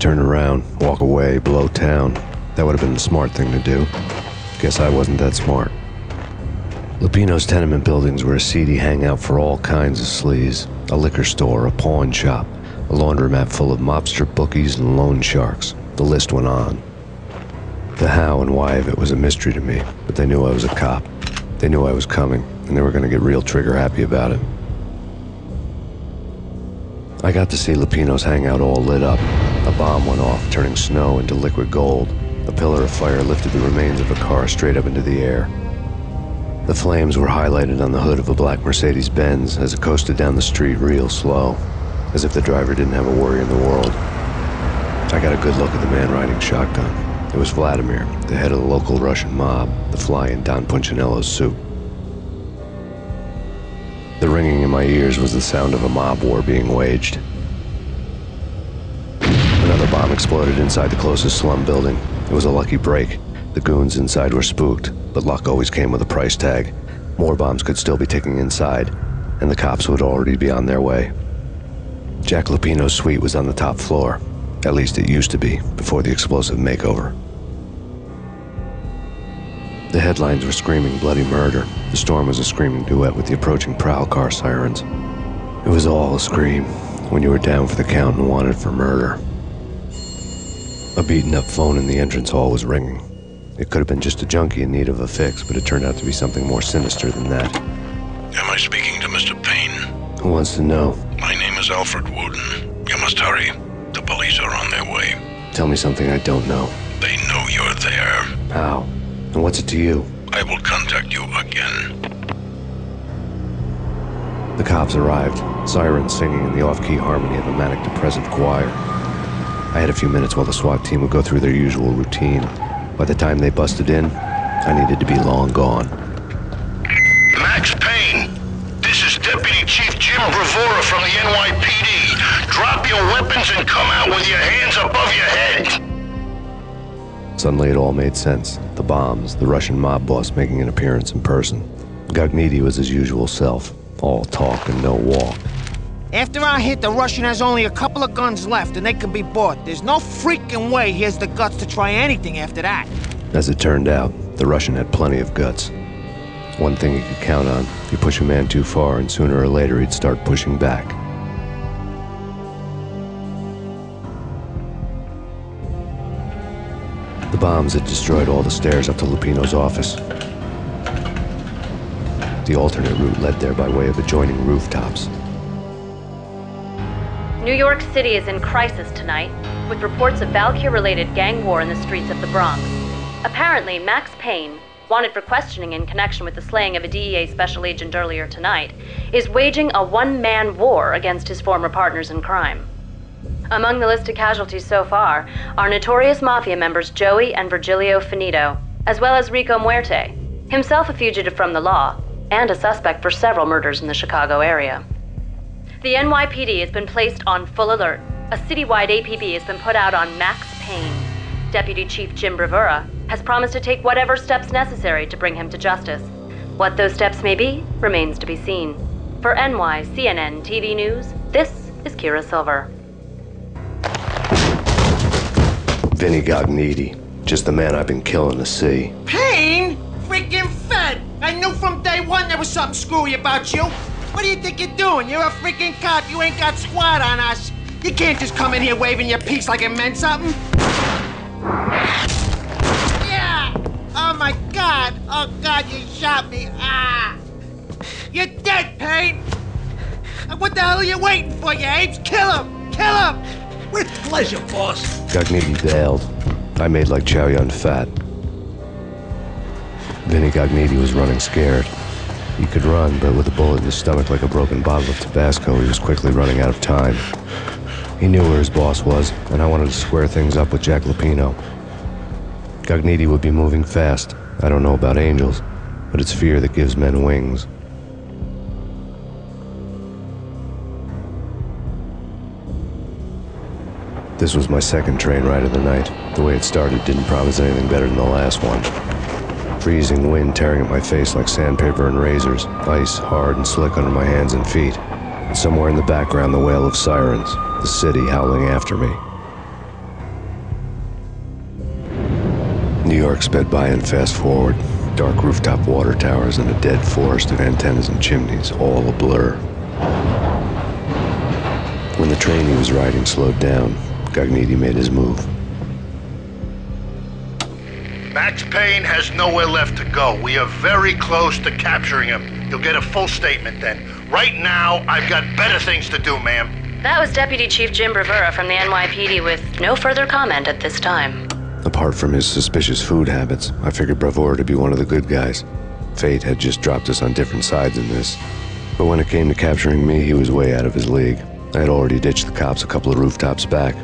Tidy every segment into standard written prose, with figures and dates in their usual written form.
turn around, walk away, blow town. That would have been the smart thing to do. Guess I wasn't that smart. Lupino's tenement buildings were a seedy hangout for all kinds of sleaze. A liquor store, a pawn shop, a laundromat full of mobster bookies and loan sharks. The list went on. The how and why of it was a mystery to me, but they knew I was a cop. They knew I was coming, and they were going to get real trigger-happy about it. I got to see Lupino's hangout all lit up. A bomb went off, turning snow into liquid gold. A pillar of fire lifted the remains of a car straight up into the air. The flames were highlighted on the hood of a black Mercedes-Benz as it coasted down the street real slow, as if the driver didn't have a worry in the world. I got a good look at the man riding shotgun. It was Vladimir, the head of the local Russian mob, the fly in Don Punchinello's suit. The ringing in my ears was the sound of a mob war being waged. Another bomb exploded inside the closest slum building. It was a lucky break. The goons inside were spooked, but luck always came with a price tag. More bombs could still be ticking inside, and the cops would already be on their way. Jack Lupino's suite was on the top floor. At least it used to be, before the explosive makeover. The headlines were screaming bloody murder. The storm was a screaming duet with the approaching prowl car sirens. It was all a scream when you were down for the count and wanted for murder. A beaten-up phone in the entrance hall was ringing. It could have been just a junkie in need of a fix, but it turned out to be something more sinister than that. Am I speaking to Mr. Payne? Who wants to know? My name is Alfred Wooden. You must hurry. The police are on their way. Tell me something I don't know. They know you're there. How? And what's it to you? I will contact you again. The cops arrived, sirens singing in the off-key harmony of a manic-depressive choir. I had a few minutes while the SWAT team would go through their usual routine. By the time they busted in, I needed to be long gone. Max Payne, this is Deputy Chief Jim Bravura from the NYPD. Drop your weapons and come out with your hands above your head. Suddenly it all made sense. The bombs, the Russian mob boss making an appearance in person. Gagnidi was his usual self, all talk and no walk. After our hit, the Russian has only a couple of guns left and they can be bought. There's no freaking way he has the guts to try anything after that. As it turned out, the Russian had plenty of guts. One thing you could count on, you push a man too far and sooner or later he'd start pushing back. The bombs had destroyed all the stairs up to Lupino's office. The alternate route led there by way of adjoining rooftops. New York City is in crisis tonight, with reports of Valkyr-related gang war in the streets of the Bronx. Apparently, Max Payne, wanted for questioning in connection with the slaying of a DEA special agent earlier tonight, is waging a one-man war against his former partners in crime. Among the listed casualties so far are notorious mafia members Joey and Virgilio Finito, as well as Rico Muerte, himself a fugitive from the law, and a suspect for several murders in the Chicago area. The NYPD has been placed on full alert. A citywide APB has been put out on Max Payne. Deputy Chief Jim Bravura has promised to take whatever steps necessary to bring him to justice. What those steps may be remains to be seen. For NYCNN TV News, this is Kira Silver. Vinny Gagnidi, just the man I've been killing to see. Payne? Freaking fed! I knew from day one there was something screwy about you. What do you think you're doing? You're a freaking cop. You ain't got squat on us. You can't just come in here waving your piece like it meant something. Yeah! Oh my God! Oh God, you shot me! Ah! You're dead, Payne! What the hell are you waiting for, you apes? Kill him! Kill him! With pleasure, boss. Gagnidi bailed. I made like Chow Yun Fat. Vinny Gagnidi was running scared. He could run, but with a bullet in his stomach like a broken bottle of Tabasco, he was quickly running out of time. He knew where his boss was, and I wanted to square things up with Jack Lupino. Gagnidi would be moving fast. I don't know about angels, but it's fear that gives men wings. This was my second train ride of the night. The way it started didn't promise anything better than the last one. Freezing wind tearing at my face like sandpaper and razors, ice hard and slick under my hands and feet. And somewhere in the background, the wail of sirens, the city howling after me. New York sped by in fast forward. Dark rooftop water towers and a dead forest of antennas and chimneys, all a blur. When the train he was riding slowed down, Gognitti made his move. Max Payne has nowhere left to go. We are very close to capturing him. You'll get a full statement then. Right now, I've got better things to do, ma'am. That was Deputy Chief Jim Bravura from the NYPD with no further comment at this time. Apart from his suspicious food habits, I figured Bravura to be one of the good guys. Fate had just dropped us on different sides in this. But when it came to capturing me, he was way out of his league. I had already ditched the cops a couple of rooftops back.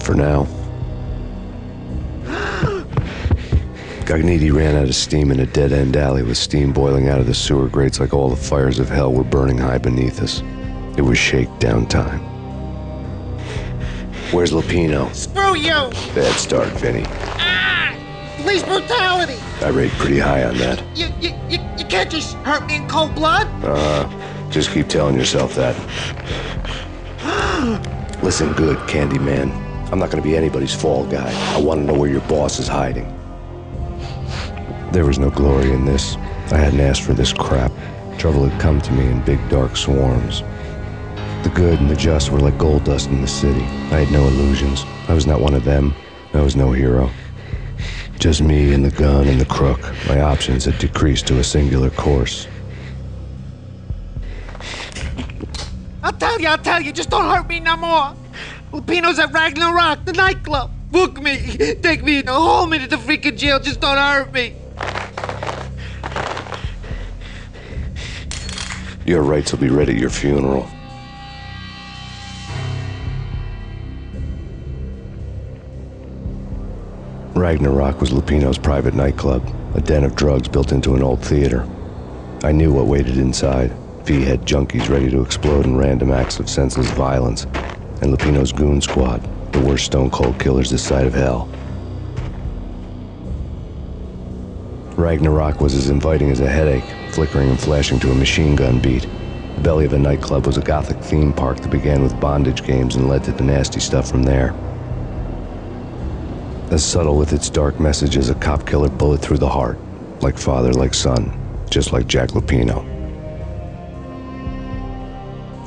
For now. Gognitti ran out of steam in a dead-end alley with steam boiling out of the sewer grates like all the fires of hell were burning high beneath us. It was shakedown time. Where's Lupino? Screw you! Bad start, Vinny. Ah! Police brutality! I rate pretty high on that. You can't just hurt me in cold blood? Just keep telling yourself that. Listen good, Candyman. I'm not gonna be anybody's fall guy. I want to know where your boss is hiding. There was no glory in this. I hadn't asked for this crap. Trouble had come to me in big dark swarms. The good and the just were like gold dust in the city. I had no illusions. I was not one of them. I was no hero. Just me and the gun and the crook. My options had decreased to a singular course. I'll tell you, just don't hurt me no more. Lupino's at Ragnarok, the nightclub. Book me, take me in the whole minute to freaking jail, just don't hurt me. Your rights will be read at your funeral. Ragnarok was Lupino's private nightclub, a den of drugs built into an old theater. I knew what waited inside. V-head junkies ready to explode in random acts of senseless violence, and Lupino's goon squad, the worst stone-cold killers this side of hell. Ragnarok was as inviting as a headache, flickering and flashing to a machine gun beat. The belly of a nightclub was a gothic theme park that began with bondage games and led to the nasty stuff from there. As subtle with its dark message as a cop killer bullet through the heart, like father, like son, just like Jack Lupino.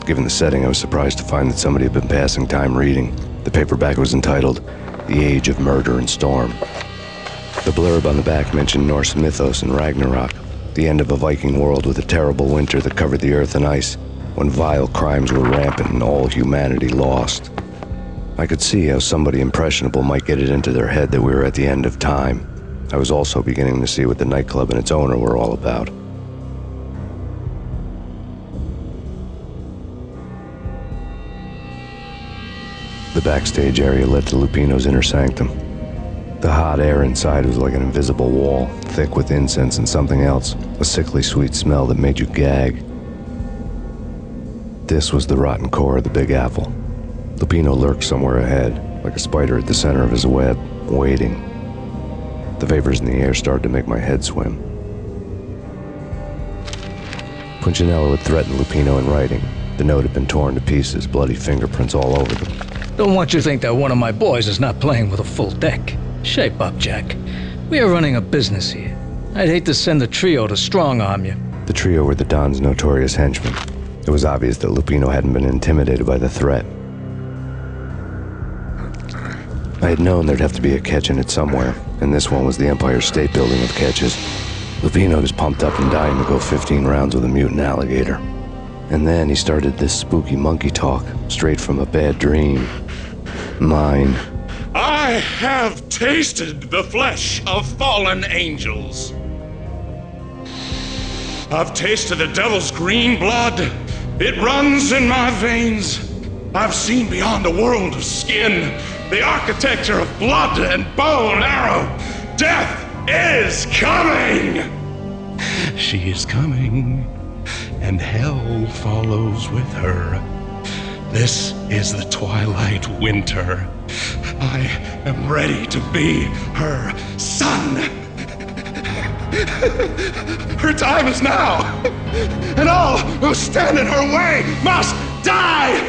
Given the setting, I was surprised to find that somebody had been passing time reading. The paperback was entitled, The Age of Murder and Storm. The blurb on the back mentioned Norse mythos and Ragnarok, the end of a Viking world with a terrible winter that covered the earth in ice, when vile crimes were rampant and all humanity lost. I could see how somebody impressionable might get it into their head that we were at the end of time. I was also beginning to see what the nightclub and its owner were all about. The backstage area led to Lupino's inner sanctum. The hot air inside was like an invisible wall, thick with incense and something else, a sickly sweet smell that made you gag. This was the rotten core of the Big Apple. Lupino lurked somewhere ahead, like a spider at the center of his web, waiting. The vapors in the air started to make my head swim. Punchinello had threatened Lupino in writing. The note had been torn to pieces, bloody fingerprints all over them. Don't want you to think that one of my boys is not playing with a full deck. Shape up, Jack. We are running a business here. I'd hate to send the trio to strong-arm you. The trio were the Don's notorious henchmen. It was obvious that Lupino hadn't been intimidated by the threat. I had known there'd have to be a catch in it somewhere, and this one was the Empire State Building of catches. Lupino was pumped up and dying to go 15 rounds with a mutant alligator. And then he started this spooky monkey talk, straight from a bad dream. Mine. I have tasted the flesh of fallen angels. I've tasted the devil's green blood. It runs in my veins. I've seen beyond a world of skin, the architecture of blood and bow and arrow. Death is coming! She is coming, and hell follows with her. This is the twilight winter. I am ready to be her son. Her time is now, and all who stand in her way must die!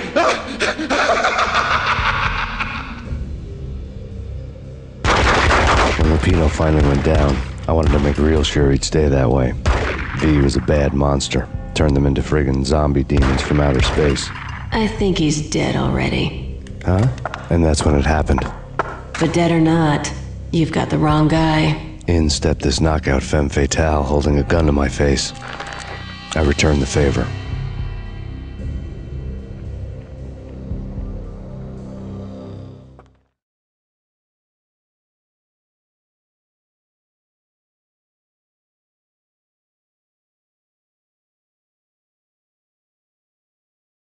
When Lupino finally went down, I wanted to make real sure he'd stay that way. V was a bad monster. Turned them into friggin' zombie demons from outer space. I think he's dead already. Huh? And that's when it happened. But dead or not, you've got the wrong guy. In stepped this knockout femme fatale holding a gun to my face. I returned the favor.